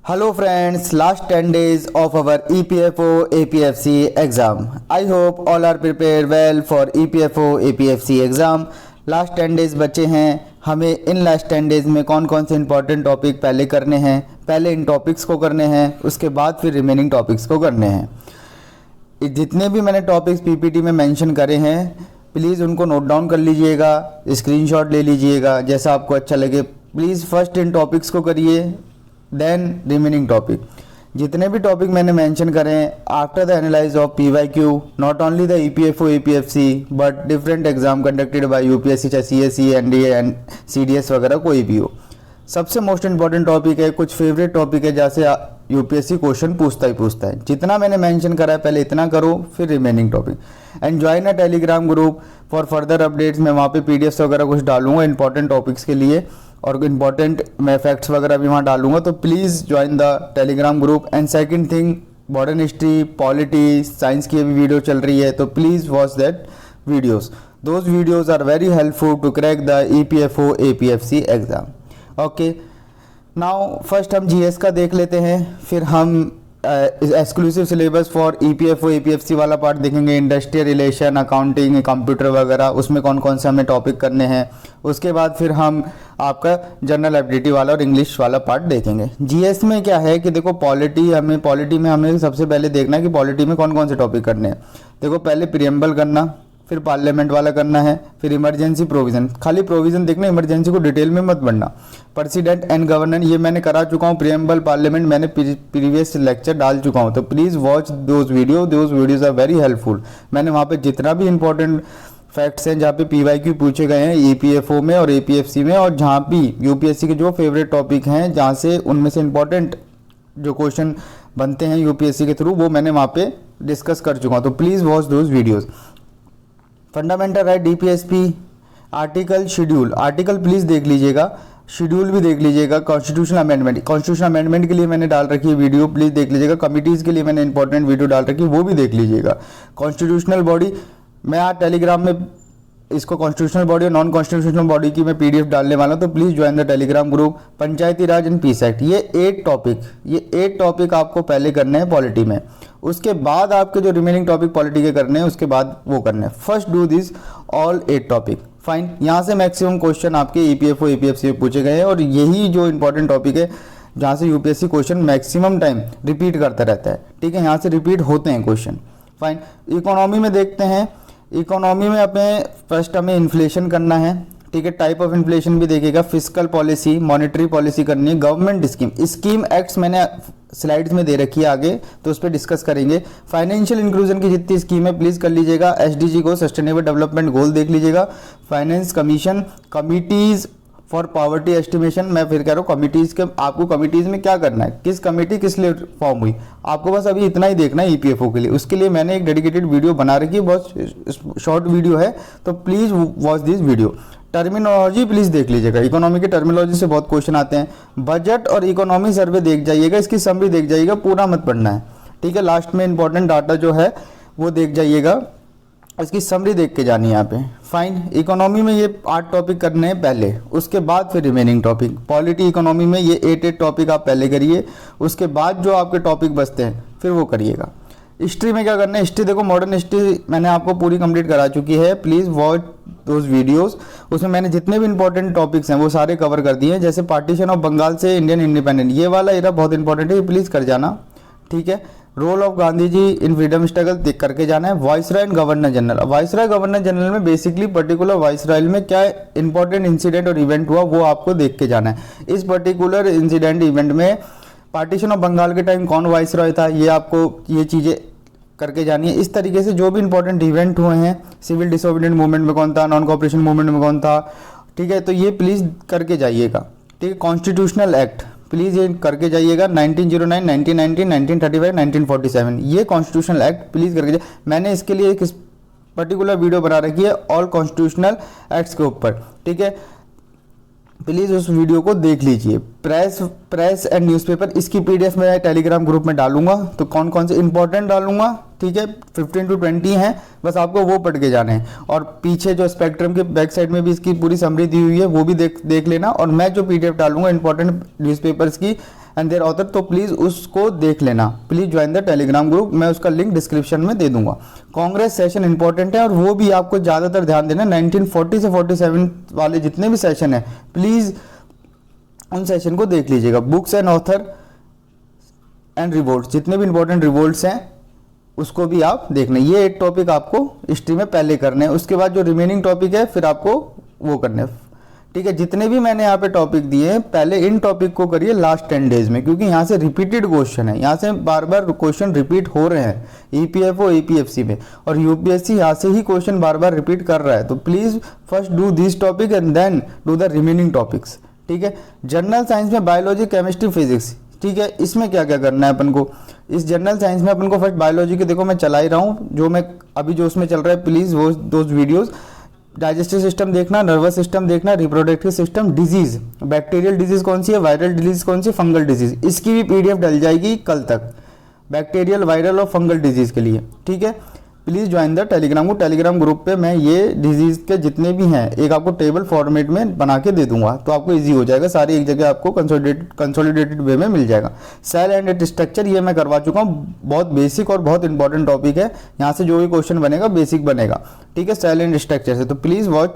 Hello friends, last 10 days of our EPFO APFC exam. I hope all are prepared well for EPFO APFC exam. Last 10 days बचे हैं, हमें in last 10 days में कौन कौन से important topic पहले करने हैं, पहले इन टॉपिक्स को करने हैं, उसके बाद फिर रिमेनिंग टॉपिक्स को करने हैं। जितने भी मैंने टॉपिक्स पीपीटी में मेंशन करे हैं प्लीज़ उनको नोट डाउन कर लीजिएगा, स्क्रीनशॉट ले लीजिएगा, जैसा आपको अच्छा लगे। प्लीज़ फर्स्ट इन टॉपिक्स को करिए, देन रिमेनिंग टॉपिक। जितने भी टॉपिक मैंने मेंशन करे हैं after the analyse of PYQ, not only the EPFO APFC but different exam conducted by UPSC, चाहे CSE, NDA एंड CDS वगैरह कोई भी हो। सबसे मोस्ट इंपॉर्टेंट टॉपिक है, कुछ फेवरेट टॉपिक है जैसे UPSC क्वेश्चन पूछता ही पूछता है। जितना मैंने मेंशन करा है पहले इतना करो, फिर remaining topic. And join a Telegram group for further updates. मैं वहाँ पे PDFs वगैरह कुछ डालूंगा इंपॉर्टेंट टॉपिक्स के लिए, और इंपॉर्टेंट मैं फैक्ट्स वगैरह भी वहाँ डालूंगा, तो please join the Telegram group. And second thing, modern history, polity, science की भी वीडियो चल रही है, तो please watch that videos. Those videos are very helpful to crack the EPFO APFC exam. Okay, now first हम GS का देख लेते हैं, फिर हम exclusive syllabus for EPFO APFC वाला पार्ट देखेंगे, इंडस्ट्रियल रिलेशन, अकाउंटिंग, कंप्यूटर वगैरह, उसमें कौन कौन से हमें टॉपिक करने हैं। उसके बाद फिर हम आपका जनरल एबिलिटी वाला और इंग्लिश वाला पार्ट देखेंगे। GS में क्या है कि देखो पॉलिटी में हमें सबसे पहले देखना है कि पॉलिटी में कौन कौन से टॉपिक करने हैं। देखो पहले प्रियम्बल करना, फिर पार्लियामेंट वाला करना है, फिर इमरजेंसी प्रोविज़न। खाली प्रोविज़न देखना, इमरजेंसी को डिटेल में मत पढ़ना। प्रेसिडेंट एंड गवर्नर ये मैंने करा चुका हूँ, प्रियम्बल, पार्लियामेंट मैंने प्रीवियस लेक्चर डाल चुका हूँ, तो please watch those videos are very helpful. मैंने वहाँ पे जितना भी इंपॉर्टेंट फैक्ट्स हैं जहाँ पे PYQ पूछे गए हैं EPFO में और APFC में, और जहाँ भी UPSC के जो फेवरेट टॉपिक हैं जहाँ से उनमें से इंपॉर्टेंट जो क्वेश्चन बनते हैं UPSC के थ्रू, वो मैंने वहाँ पे डिस्कस कर चुका हूँ, तो please watch those videos. Fundamental right, DPSP, article, schedule. Article please देख लीजिएगा, शेड्यूल भी देख लीजिएगा। कॉन्स्टिट्यूशन अमेंडमेंट के लिए मैंने डाल रखी है वीडियो, प्लीज़ देख लीजिएगा। कमिटीज़ के लिए मैंने इंपॉर्टेंट वीडियो डाल रखी है, वो भी देख लीजिएगा। कॉन्स्टिट्यूशनल बॉडी, मैं आज टेलीग्राम में इसको कॉन्स्टिट्यूशनल बॉडी और नॉन कॉन्स्टिट्यूशनल बॉडी की मैं PDF डालने वाला हूँ, तो please join the Telegram group. Panchayati Raj and peace act, ये 8 टॉपिक आपको पहले करने हैं पॉलिटी में। उसके बाद आपके जो रिमेनिंग टॉपिक पॉलिटी के करने हैं उसके बाद वो करने हैं। First do this all 8 topic, fine. यहाँ से मैक्सिमम क्वेश्चन आपके EPFO APFC में पूछे गए हैं, और यही जो इंपॉर्टेंट टॉपिक है जहाँ से UPSC question maximum time repeat करता रहता है, ठीक है, यहाँ से रिपीट होते हैं क्वेश्चन, फाइन। इकोनॉमी में देखते हैं, इकोनॉमी में अपने फर्स्ट हमें इन्फ्लेशन करना है, ठीक है, टाइप ऑफ इन्फ्लेशन भी देखिएगा, फिस्कल पॉलिसी, मॉनेटरी पॉलिसी करनी है, गवर्नमेंट स्कीम एक्ट्स मैंने स्लाइड्स में दे रखी है आगे, तो उस पर डिस्कस करेंगे। फाइनेंशियल इंक्लूजन की जितनी स्कीम है प्लीज़ कर लीजिएगा। SDG को, सस्टेनेबल डेवलपमेंट गोल देख लीजिएगा। Finance commission, committees for poverty estimation, मैं फिर कह रहा हूँ कमिटीज़ के, आपको कमिटीज़ में क्या करना है, किस कमेटी किस लिए फॉर्म हुई, आपको बस अभी इतना ही देखना है EPFO के लिए। उसके लिए मैंने एक डेडिकेटेड वीडियो बना रखी है, बहुत शॉर्ट वीडियो है, तो please watch this video. Terminology please देख लीजिएगा, इकोनॉमी के टर्मिनोलॉजी से बहुत क्वेश्चन आते हैं। बजट और इकोनॉमी सर्वे देख जाइएगा, इसकी समरी देख जाइएगा, पूरा मत पढ़ना है, ठीक है। लास्ट में इंपॉर्टेंट डाटा जो है वो देख जाइएगा, इसकी समरी देख के जानी है यहाँ पे, फाइन। इकोनॉमी में ये 8 टॉपिक करने हैं पहले, उसके बाद फिर रिमेनिंग टॉपिक। पॉलिटी, इकोनॉमी में ये 8 टॉपिक आप पहले करिए, उसके बाद जो आपके टॉपिक बचते हैं फिर वो करिएगा। हिस्ट्री में क्या करना है, हिस्ट्री देखो, मॉडर्न हिस्ट्री मैंने आपको पूरी कंप्लीट करा चुकी है, प्लीज़ वॉच दोज वीडियोस। उसमें मैंने जितने भी इंपॉर्टेंट टॉपिक्स हैं वो सारे कवर कर दिए हैं, जैसे पार्टीशन ऑफ बंगाल से इंडियन इंडिपेंडेंट, ये वाला एरा बहुत इंपॉर्टेंट है, प्लीज़ कर जाना, ठीक है। Role of Gandhi ji in freedom struggle देख करके जाना है। Viceroy and governor general, viceroy governor general में बेसिकली पर्टिकुलर वाइसरॉय में क्या इंपॉर्टेंट इंसिडेंट और इवेंट हुआ वो आपको देख के जाना है। इस पर्टिकुलर इंसिडेंट इवेंट में पार्टीशन ऑफ बंगाल के टाइम कौन वाइसरॉय था, ये आपको ये चीज़ें करके जानी है। इस तरीके से जो भी इंपॉर्टेंट इवेंट हुए हैं, सिविल डिसोबीडिएंट मूवमेंट में कौन था, नॉन कोऑपरेशन मूवमेंट में कौन था, ठीक है, तो ये प्लीज़ करके जाइएगा, ठीक है। कॉन्स्टिट्यूशनल एक्ट प्लीज़ ये करके जाइएगा, 1909, 1919, 1935, 1947, ये कॉन्स्टिट्यूशनल एक्ट प्लीज़ करके जाइए। मैंने इसके लिए एक पर्टिकुलर वीडियो बना रखी है ऑल कॉन्स्टिट्यूशनल एक्ट्स के ऊपर, ठीक है, प्लीज़ उस वीडियो को देख लीजिए। प्रेस एंड न्यूज़पेपर, इसकी PDF मैं टेलीग्राम ग्रुप में डालूंगा, तो कौन कौन से इंपॉर्टेंट डालूंगा, ठीक है, 15 to 20 हैं, बस आपको वो पढ़ के जाने हैं। और पीछे जो स्पेक्ट्रम के बैक साइड में भी इसकी पूरी समरी दी हुई है, वो भी देख लेना। और मैं जो PDF डालूंगा इंपॉर्टेंट न्यूज़पेपर्स की एंड देयर ऑथर, तो प्लीज़ उसको देख लेना। Please join the Telegram group, मैं उसका लिंक डिस्क्रिप्शन में दे दूंगा। कांग्रेस सेशन इंपॉर्टेंट है और वो भी आपको ज़्यादातर ध्यान देना। 1940 से 47 वाले जितने भी सेशन है प्लीज़ उन सेशन को देख लीजिएगा। Books and author and revolt, जितने भी इंपॉर्टेंट रिवोल्ट्स हैं उसको भी आप देखना। ये 8 टॉपिक आपको हिस्ट्री में पहले करने हैं, उसके बाद जो रिमेनिंग टॉपिक है फिर आपको वो करने हैं, ठीक है। जितने भी मैंने यहाँ पे टॉपिक दिए हैं पहले इन टॉपिक को करिए लास्ट 10 डेज में, क्योंकि यहाँ से रिपीटेड क्वेश्चन है, यहाँ से बार बार क्वेश्चन रिपीट हो रहे हैं ईपीएफओ एपीएफसी में, और यूपीएससी यहाँ से ही क्वेश्चन बार बार रिपीट कर रहा है। तो please first do this topic and then do the remaining topics, ठीक है। जनरल साइंस में बायोलॉजी, केमिस्ट्री, फिजिक्स, ठीक है। इसमें क्या क्या करना है अपन को, इस जनरल साइंस में अपन को फर्स्ट बायोलॉजी के, देखो मैं चला ही रहा हूँ जो मैं अभी जो उसमें चल रहा है, प्लीज़ वो दोज वीडियोज़, डाइजेस्टिव सिस्टम देखना, नर्वस सिस्टम देखना, reproductive system, disease, bacterial disease कौन सी है, वायरल डिजीज कौन सी, फंगल डिजीज, इसकी भी पीडीएफ डल जाएगी कल तक, बैक्टीरियल, वायरल और फंगल डिजीज के लिए, ठीक है। Please join the Telegram group. Telegram group पे मैं ये डिजीज़ के जितने भी हैं एक आपको टेबल फॉर्मेट में बना के दे दूंगा, तो आपको इजी हो जाएगा, सारी एक जगह आपको कंसोलिडेटेड वे में मिल जाएगा। सेल एंड इट स्ट्रक्चर ये मैं करवा चुका हूँ, बहुत बेसिक और बहुत इंपॉर्टेंट टॉपिक है, यहाँ से जो भी क्वेश्चन बनेगा बेसिक बनेगा, ठीक है, सेल एंड स्ट्रक्चर से। तो प्लीज़ वॉच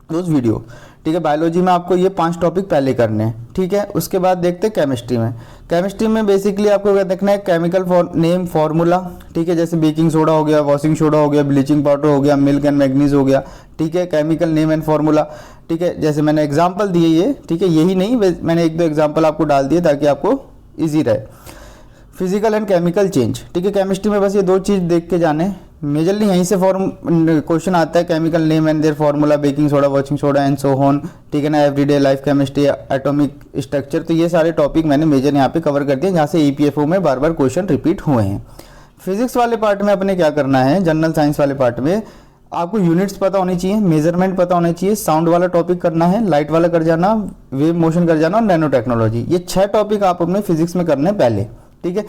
दोज वीडियो, ठीक है। बायोलॉजी में आपको ये 5 टॉपिक पहले करने हैं, ठीक है। उसके बाद देखते हैं केमिस्ट्री में। केमिस्ट्री में बेसिकली आपको क्या देखना है, केमिकल नेम, फार्मूला, ठीक है, जैसे बेकिंग सोडा हो गया, वॉशिंग सोडा हो गया, ब्लीचिंग पाउडर हो गया, मिल्क एंड मैग्नीज हो गया, ठीक है, केमिकल नेम एंड फार्मूला, ठीक है। जैसे मैंने एग्जाम्पल दिए ये, ठीक है, यही नहीं मैंने 1-2 एग्जाम्पल आपको डाल दिए ताकि आपको ईजी रहे। फिजिकल एंड केमिकल चेंज, ठीक है। केमिस्ट्री में बस ये 2 चीज़ देख के जाने, मेजरली यहीं से क्वेश्चन आता है, chemical name and their formula, baking soda, washing soda and so on, ठीक है ना, everyday life chemistry, atomic structure. तो ये सारे टॉपिक मैंने मेजर यहाँ पे कवर कर दिए, जहाँ से ईपीएफओ में बार बार क्वेश्चन रिपीट हुए हैं। फिजिक्स वाले पार्ट में अपने क्या करना है, जनरल साइंस वाले पार्ट में आपको यूनिट्स पता होनी चाहिए, मेजरमेंट पता होना चाहिए, साउंड वाला टॉपिक करना है, लाइट वाला कर जाना, वेव मोशन कर जाना और नैनो टेक्नोलॉजी। ये 6 टॉपिक आप अपने फिजिक्स में करने पहले, ठीक है।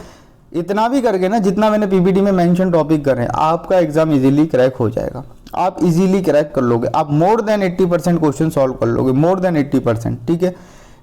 इतना भी करके ना, जितना मैंने पीपीटी में मेंशन टॉपिक कर रहे हैं, आपका एग्जाम इजीली क्रैक हो जाएगा, आप इजीली क्रैक कर लोगे, आप मोर देन 80% क्वेश्चन सॉल्व कर लोगे, मोर देन 80%, ठीक है।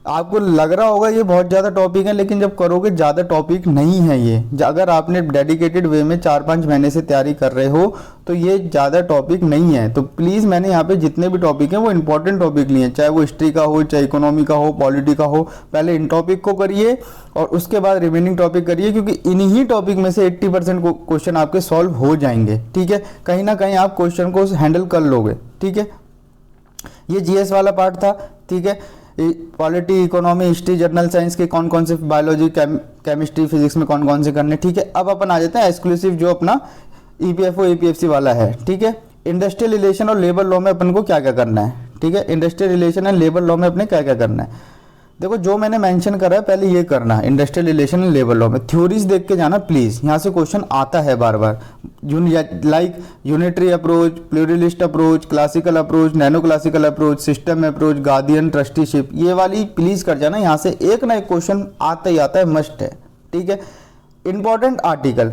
आपको लग रहा होगा ये बहुत ज़्यादा टॉपिक है, लेकिन जब करोगे ज़्यादा टॉपिक नहीं है ये। अगर आपने डेडिकेटेड वे में 4-5 महीने से तैयारी कर रहे हो तो ये ज़्यादा टॉपिक नहीं है। तो प्लीज़ मैंने यहाँ पे जितने भी टॉपिक हैं वो इंपॉर्टेंट टॉपिक लिए हैं, चाहे वो हिस्ट्री का हो, चाहे इकोनॉमी का हो, पॉलिटी का हो। पहले इन टॉपिक को करिए और उसके बाद रिमेनिंग टॉपिक करिए, क्योंकि इन्हीं टॉपिक में से 80% क्वेश्चन आपके सॉल्व हो जाएंगे, ठीक है। कहीं ना कहीं आप क्वेश्चन को हैंडल कर लोगे, ठीक है। ये जीएस वाला पार्ट था, ठीक है। Polity, economy, history, general science के कौन कौन से, बायोलॉजी, केमिस्ट्री, फिजिक्स में कौन कौन से करने, ठीक है। अब अपन आ जाते हैं एक्सक्लूसिव जो अपना ईपीएफओ एपीएफसी वाला है, ठीक है। इंडस्ट्रियल रिलेशन और लेबर लॉ में अपन को क्या क्या करना है, ठीक है। Industrial relation and labour law में अपने क्या क्या करना है, देखो जो मैंने मेंशन करा है पहले ये करना है। Industrial relation and labour law में थ्योरीज देख के जाना प्लीज़, यहाँ से क्वेश्चन आता है बार बार, like unitary approach, pluralist approach, classical approach, nano classical approach, system approach, guardian trusteeship, ये वाली प्लीज़ कर जाना। यहाँ से एक ना एक क्वेश्चन आता ही आता है, मस्ट है, ठीक है। इंपॉर्टेंट आर्टिकल,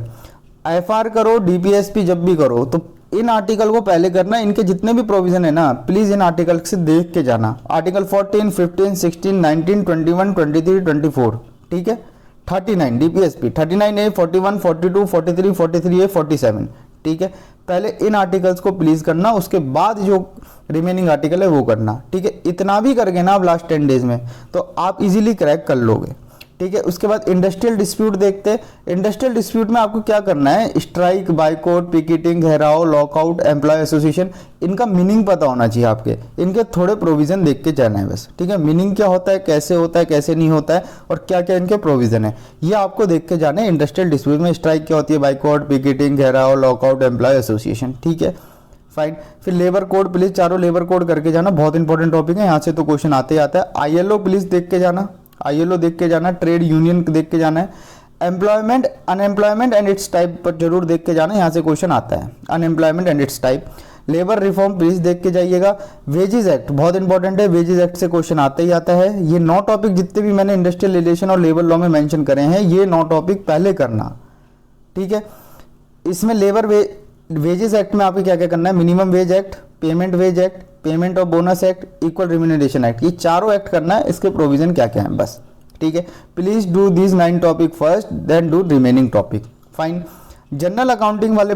एफआर करो, डीपीएसपी जब भी करो तो इन आर्टिकल को पहले करना। इनके जितने भी प्रोविजन है ना, प्लीज इन आर्टिकल से देख के जाना। आर्टिकल 14, 15, 16, 19, 21, 23, 24, ठीक है। 39 डीपीएसपी, 39A, 41, 42, 43, 43A, 47, ठीक है। पहले इन आर्टिकल्स को प्लीज करना, उसके बाद जो रिमेनिंग आर्टिकल है वो करना, ठीक है। इतना भी करके ना आप लास्ट 10 डेज में तो आप इजीली क्रैक कर लोगे, ठीक है। उसके बाद इंडस्ट्रियल डिस्प्यूट देखते हैं। इंडस्ट्रियल डिस्प्यूट में आपको क्या करना है, स्ट्राइक, बाइकआउट, पिकेटिंग, घेराव, लॉकआउट, एम्प्लॉय एसोसिएशन, इनका मीनिंग पता होना चाहिए आपके, इनके थोड़े प्रोविजन देख के जाना है बस, ठीक है। मीनिंग क्या होता है, कैसे नहीं होता है और क्या क्या इनके प्रोविजन है, ये आपको देख के जाना है। इंडस्ट्रियल डिस्प्यूट में स्ट्राइक क्या होती है, बाइकआउट, पिकेटिंग, घेराव, लॉकआउट, एम्प्लॉय एसोसिएशन, ठीक है, फाइन। फिर लेबर कोड, प्लीज चारों लेबर कोड करके जाना, बहुत इंपॉर्टेंट टॉपिक है, यहाँ से तो क्वेश्चन आते ही आता है। आईएलओ प्लीज देख के जाना, आईएलओ देख के जाना, ट्रेड यूनियन देख के जाना है। Employment, unemployment and it's type पर जरूर देख के जाना, यहाँ से क्वेश्चन आता है, unemployment and it's type. Labour reform please देख के जाइएगा। वेजेस एक्ट बहुत इंपॉर्टेंट है, वेजेस एक्ट से क्वेश्चन आता ही आता है। ये 9 टॉपिक जितने भी मैंने इंडस्ट्रियल रिलेशन और लेबर लॉ में मेंशन करे हैं, ये 9 टॉपिक पहले करना, ठीक है। इसमें लेबर वेजेस एक्ट में आपको क्या क्या करना है, minimum wage act, payment wage act, payment of bonus act, equal remuneration act, ये चारों एक्ट करना है। इसके प्रोविजन क्या क्या है बस, ठीक है। Please do this 9 topic first then do remaining topic. Fine. General accounting वाले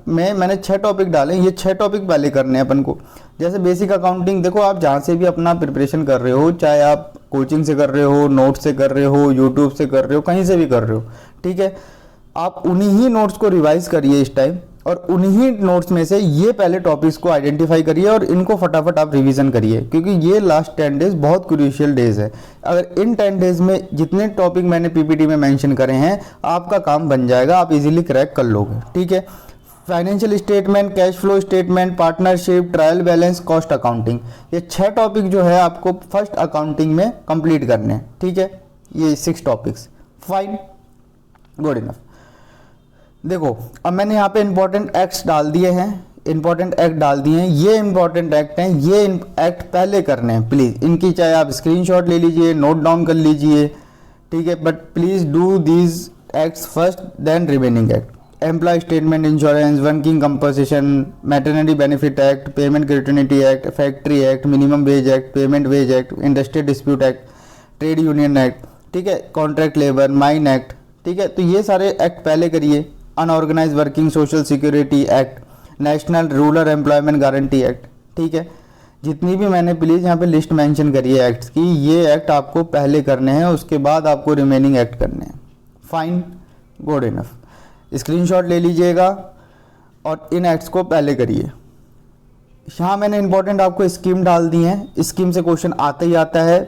में मैंने 6 टॉपिक डाले, ये 6 टॉपिक पहले करने हैं अपन को। जैसे बेसिक अकाउंटिंग, देखो आप जहाँ से भी अपना प्रिपरेशन कर रहे हो, चाहे आप कोचिंग से कर रहे हो, नोट्स से कर रहे हो, यूट्यूब से कर रहे हो, कहीं से भी कर रहे हो, ठीक है, आप उन्हीं ही नोट्स को रिवाइज करिए इस टाइम, और उन्हीं नोट्स में से ये पहले टॉपिक्स को आइडेंटिफाई करिए और इनको फटाफट आप रिवीजन करिए, क्योंकि ये लास्ट 10 डेज बहुत क्रूशियल डेज है। अगर इन 10 डेज में जितने टॉपिक मैंने पीपीटी में मेंशन करे हैं, आपका काम बन जाएगा, आप इजीली क्रैक कर लोगे, ठीक है। Financial statement, cash flow statement, partnership, trial balance, cost accounting, ये 6 टॉपिक जो है आपको फर्स्ट अकाउंटिंग में कंप्लीट करने हैं, ठीक है। ये 6 टॉपिक्स, फाइन, गुड इनफ। देखो अब मैंने यहाँ पे इंपॉर्टेंट एक्ट्स डाल दिए हैं, इंपॉर्टेंट एक्ट डाल दिए हैं, ये इंपॉर्टेंट एक्ट हैं, ये एक्ट पहले करने हैं। प्लीज़ इनकी चाहे आप स्क्रीनशॉट ले लीजिए, नोट डाउन कर लीजिए, ठीक है, but please do these acts first then remaining act. Employ statement insurance, working compensation, maternity benefit act, payment gratuity act, factory act, minimum wage act, payment wage act, industrial dispute act, trade union act, ठीक है, contract labour, mine act, ठीक है। तो ये सारे act पहले करिए। Unorganize working social security act, national rural employment guarantee act, ठीक है। जितनी भी मैंने प्लीज़ यहाँ पे लिस्ट मेंशन करी है एक्ट्स की, ये एक्ट आपको पहले करने हैं, उसके बाद आपको रिमेनिंग एक्ट करने हैं। Fine, good enough. स्क्रीनशॉट ले लीजिएगा और इन एक्ट्स को पहले करिए। यहाँ मैंने इंपॉर्टेंट आपको स्कीम डाल दी है, स्कीम से क्वेश्चन आता ही आता है,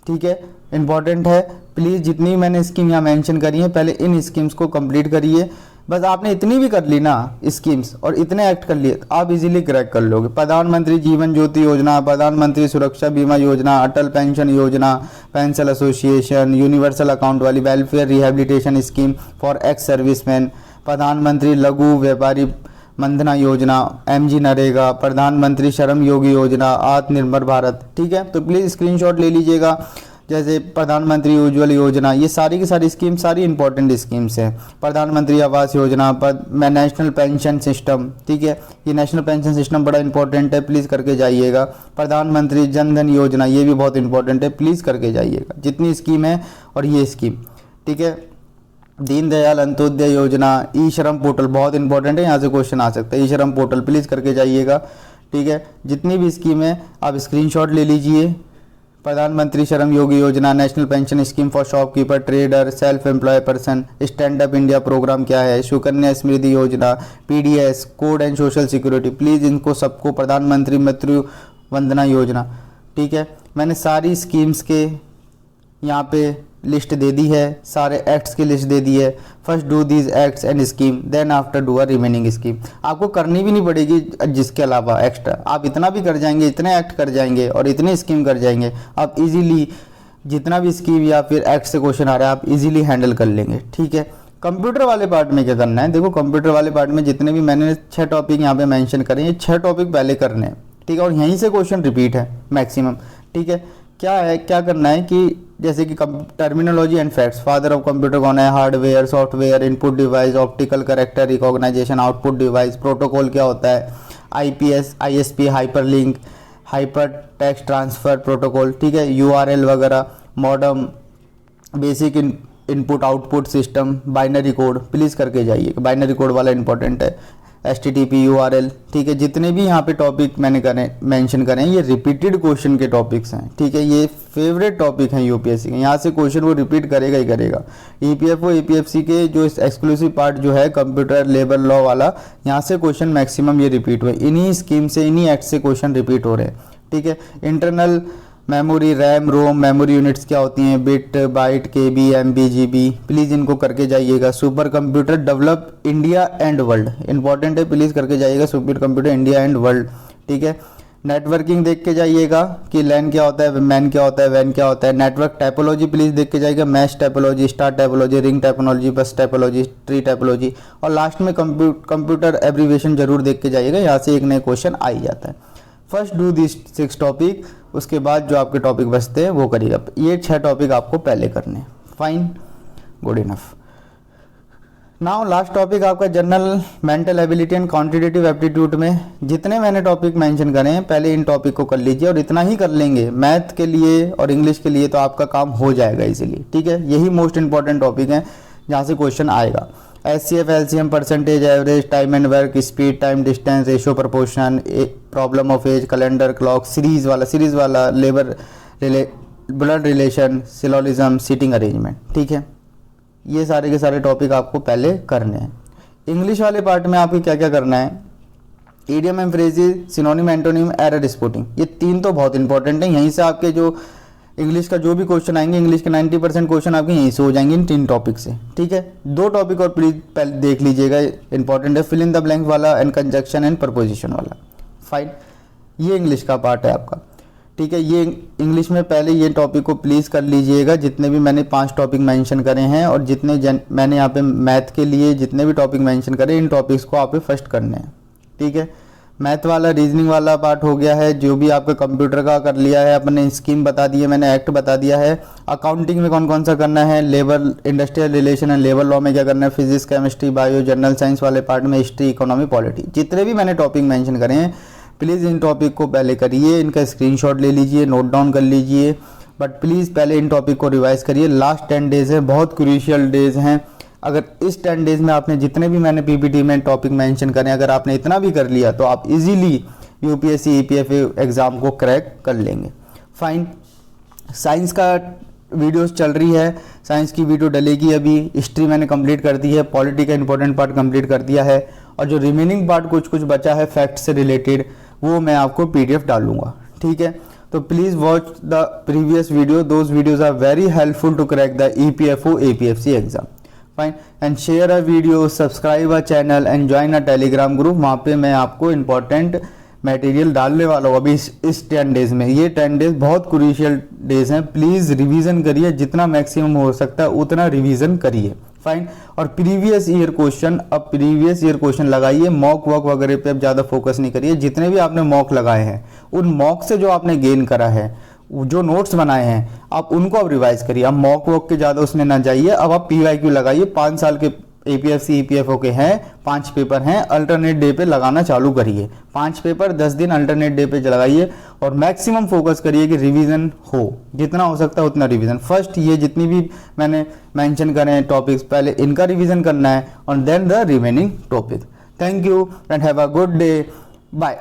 ठीक है, इंपॉर्टेंट है। प्लीज़ जितनी मैंने स्कीम यहाँ मेंशन करी है, पहले इन स्कीम्स को कंप्लीट करिए। बस आपने इतनी भी कर ली ना स्कीम्स और इतने एक्ट कर लिए, तो आप इजीली क्रैक कर लोगे। प्रधानमंत्री जीवन ज्योति योजना, प्रधानमंत्री सुरक्षा बीमा योजना, अटल पेंशन योजना, पेंशन एसोसिएशन, यूनिवर्सल अकाउंट वाली, welfare rehabilitation scheme for ex serviceman, प्रधानमंत्री लघु व्यापारी मंधना योजना, एमजी नरेगा, प्रधानमंत्री श्रम योगी योजना, आत्मनिर्भर भारत, ठीक है। तो प्लीज़ स्क्रीनशॉट ले लीजिएगा। जैसे प्रधानमंत्री उज्ज्वल योजना, ये सारी की सारी स्कीम सारी इंपॉर्टेंट स्कीम्स हैं। प्रधानमंत्री Awas Yojana, national pension system, ठीक है, ये नेशनल पेंशन सिस्टम बड़ा इंपॉर्टेंट है, प्लीज़ करके जाइएगा। प्रधानमंत्री जन धन योजना, ये भी बहुत इंपॉर्टेंट है, प्लीज़ करके जाइएगा। जितनी स्कीम है और ये स्कीम, ठीक है। दीनदयाल अंत्योदय योजना, ई श्रम पोर्टल बहुत इंपॉर्टेंट है, यहाँ से क्वेश्चन आ सकता है, ई श्रम पोर्टल प्लीज़ करके जाइएगा, ठीक है। जितनी भी स्कीम है आप स्क्रीनशॉट ले लीजिए। प्रधानमंत्री श्रम योगी योजना, national pension scheme for shopkeeper, trader, self employ person, stand up India program क्या है, सुकन्या समृद्धि योजना, PDS, code and social security, please इनको सबको, प्रधानमंत्री मृत्यु वंदना योजना, ठीक है। मैंने सारी स्कीम्स के यहाँ पे लिस्ट दे दी है, सारे एक्ट्स की लिस्ट दे दी है। First do these acts and scheme, then after do a remaining scheme. आपको करनी भी नहीं पड़ेगी जिसके अलावा एक्स्ट्रा, आप इतना भी कर जाएंगे, इतने एक्ट कर जाएंगे और इतनी स्कीम कर जाएंगे, आप इजीली जितना भी स्कीम या फिर एक्ट से क्वेश्चन आ रहा है आप इजीली हैंडल कर लेंगे, ठीक है। कंप्यूटर वाले पार्ट में क्या करना है, देखो कंप्यूटर वाले पार्ट में जितने भी मैंने 6 टॉपिक यहाँ पे मेंशन करे, ये 6 टॉपिक पहले करने हैं, ठीक है, और यहीं से क्वेश्चन रिपीट है मैक्सिमम, ठीक है। क्या करना है कि जैसे कि terminology and facts, father of computer कौन है, hardware, software, input device, optical character recognization, output device, protocol क्या होता है, IPS, ISP, hyperlink, hyper text transfer protocol, ठीक है, यूआरएल वगैरह, modem, basic input output system, binary code, please करके जाइए, बाइनरी कोड वाला इंपॉर्टेंट है, HTTP URL, ठीक है। जितने भी यहाँ पे टॉपिक मैंने मेंशन करें ये रिपीटेड क्वेश्चन के टॉपिक्स हैं, ठीक है, ये फेवरेट टॉपिक हैं यूपीएससी के, यहाँ से क्वेश्चन वो रिपीट करेगा ही करेगा। EPFO APFC के जो एक्सक्लूसिव पार्ट जो है कंप्यूटर लेबर लॉ वाला, यहाँ से क्वेश्चन मैक्सिमम ये रिपीट हुए, इन्हीं स्कीम से, इन्हीं एक्ट से क्वेश्चन रिपीट हो रहे हैं, ठीक है। Internal memory, RAM, ROM, memory units क्या होती हैं, bit, byte, KB, MB, GB, please इनको करके जाइएगा। Super computer develop India and world, important है, प्लीज़ करके जाइएगा, super computer India and world, ठीक है। नेटवर्किंग देख के जाइएगा कि लैन क्या होता है, मैन क्या होता है, वैन क्या होता है। नेटवर्क टाइपोलॉजी प्लीज़ देख के जाइएगा, mesh typology, star typology, ring typology, bus typology, tree typology, और लास्ट में कंप्यूटर एब्रीविएशन जरूर देख के जाइएगा, यहाँ से एक नया क्वेश्चन आ ही जाता है। फर्स्ट डू दिस 6 टॉपिक, उसके बाद जो आपके टॉपिक बचते हैं वो करिएगा। ये 6 टॉपिक आपको पहले करने हैं, fine, good enough. Now last topic आपका general mental ability and quantitative aptitude में जितने मैंने टॉपिक मेंशन करे हैं पहले इन टॉपिक को कर लीजिए, और इतना ही कर लेंगे मैथ के लिए और इंग्लिश के लिए तो आपका काम हो जाएगा इजीली। ठीक है, यही मोस्ट इंपॉर्टेंट टॉपिक है जहाँ से क्वेश्चन आएगा। HCF, LCM, percentage, average, time and work, speed, time, distance, ratio, proportion, problem of age, calendar, clock, series वाला, labour blood relation, syllogism, seating arrangement. ठीक है, ये सारे के सारे टॉपिक आपको पहले करने हैं। इंग्लिश वाले पार्ट में आपको क्या क्या करना है, idiom and phrases, synonym, antonym, error spotting, ये 3 तो बहुत इंपॉर्टेंट है। यहीं से आपके जो इंग्लिश का जो भी क्वेश्चन आएंगे, इंग्लिश के 90% क्वेश्चन आपके यहीं से हो जाएंगे इन 3 टॉपिक से। ठीक है, 2 टॉपिक और प्लीज पहले देख लीजिएगा, इंपॉर्टेंट है, फिल इन द ब्लैंक वाला एंड कंजक्शन एंड प्रपोजिशन वाला। फाइन, ये इंग्लिश का पार्ट है आपका। ठीक है, ये इंग्लिश में पहले ये टॉपिक को प्लीज़ कर लीजिएगा, जितने भी मैंने 5 टॉपिक मेंशन करे हैं और जितने मैंने यहाँ पे मैथ के लिए जितने भी टॉपिक मेंशन करे, इन टॉपिक्स को आप फर्स्ट करने हैं। ठीक है, मैथ वाला, रीजनिंग वाला पार्ट हो गया है, जो भी आपका कंप्यूटर का कर लिया है, अपने स्कीम बता दी है मैंने, एक्ट बता दिया है। अकाउंटिंग में कौन कौन सा करना है, labour, industrial relation and labour law में क्या करना है, physics, chemistry, bio, general science वाले पार्ट में हिस्ट्री, इकोनॉमी, पॉलिटी, जितने भी मैंने टॉपिक मेंशन करे हैं प्लीज़ इन टॉपिक को पहले करिए, इनका स्क्रीनशॉट ले लीजिए, नोट डाउन कर लीजिए, बट प्लीज़ पहले इन टॉपिक को रिवाइज करिए। लास्ट 10 डेज़ है, बहुत क्रूशियल डेज़ हैं। अगर इस 10 डेज़ में आपने जितने भी मैंने पीपीटी में टॉपिक मेंशन करें, अगर आपने इतना भी कर लिया तो आप इजीली यूपीएससी ईपीएफओ एग्ज़ाम को क्रैक कर लेंगे। फाइन, साइंस का वीडियोस चल रही है, साइंस की वीडियो डलेगी अभी। हिस्ट्री मैंने कंप्लीट कर दी है, पॉलिटी का इंपॉर्टेंट पार्ट कंप्लीट कर दिया है, और जो रिमेनिंग पार्ट कुछ कुछ बचा है फैक्ट से रिलेटेड, वो मैं आपको पीडीएफ डालूंगा। ठीक है, तो please watch the previous video, those videos are very helpful to crack the EPFO APFC exam. Fine, and share a video, subscribe a channel and join a Telegram group. वहाँ पे मैं आपको इंपॉर्टेंट मटेरियल डालने वाला हूँ अभी इस 10 days में। ये 10 डेज़ बहुत क्रूशियल डेज़ हैं, प्लीज़ रिवीजन करिए, जितना मैक्सिमम हो सकता है उतना रिवीजन करिए। फाइन, और प्रीवियस ईयर क्वेश्चन लगाइए, मॉक वॉक वगैरह पे अब ज़्यादा फोकस नहीं करिए। जितने भी आपने मॉक लगाए हैं, उन मॉक से जो आपने गेन करा है, जो नोट्स बनाए हैं, आप उनको अब रिवाइज करिए। अब मॉक वॉक के ज़्यादा उसमें ना जाइए, अब आप PYQ लगाइए। 5 साल के APFC EPFO के हैं, 5 पेपर हैं, अल्टरनेट डे पे लगाना चालू करिए। 5 पेपर 10 दिन अल्टरनेट डे पे लगाइए, और मैक्सिमम फोकस करिए कि रिवीजन हो, जितना हो सकता है उतना रिवीजन। फर्स्ट ये जितनी भी मैंने मेंशन करे हैं टॉपिक्स, पहले इनका रिवीजन करना है, और then the remaining topic. Thank you and have a good day, bye.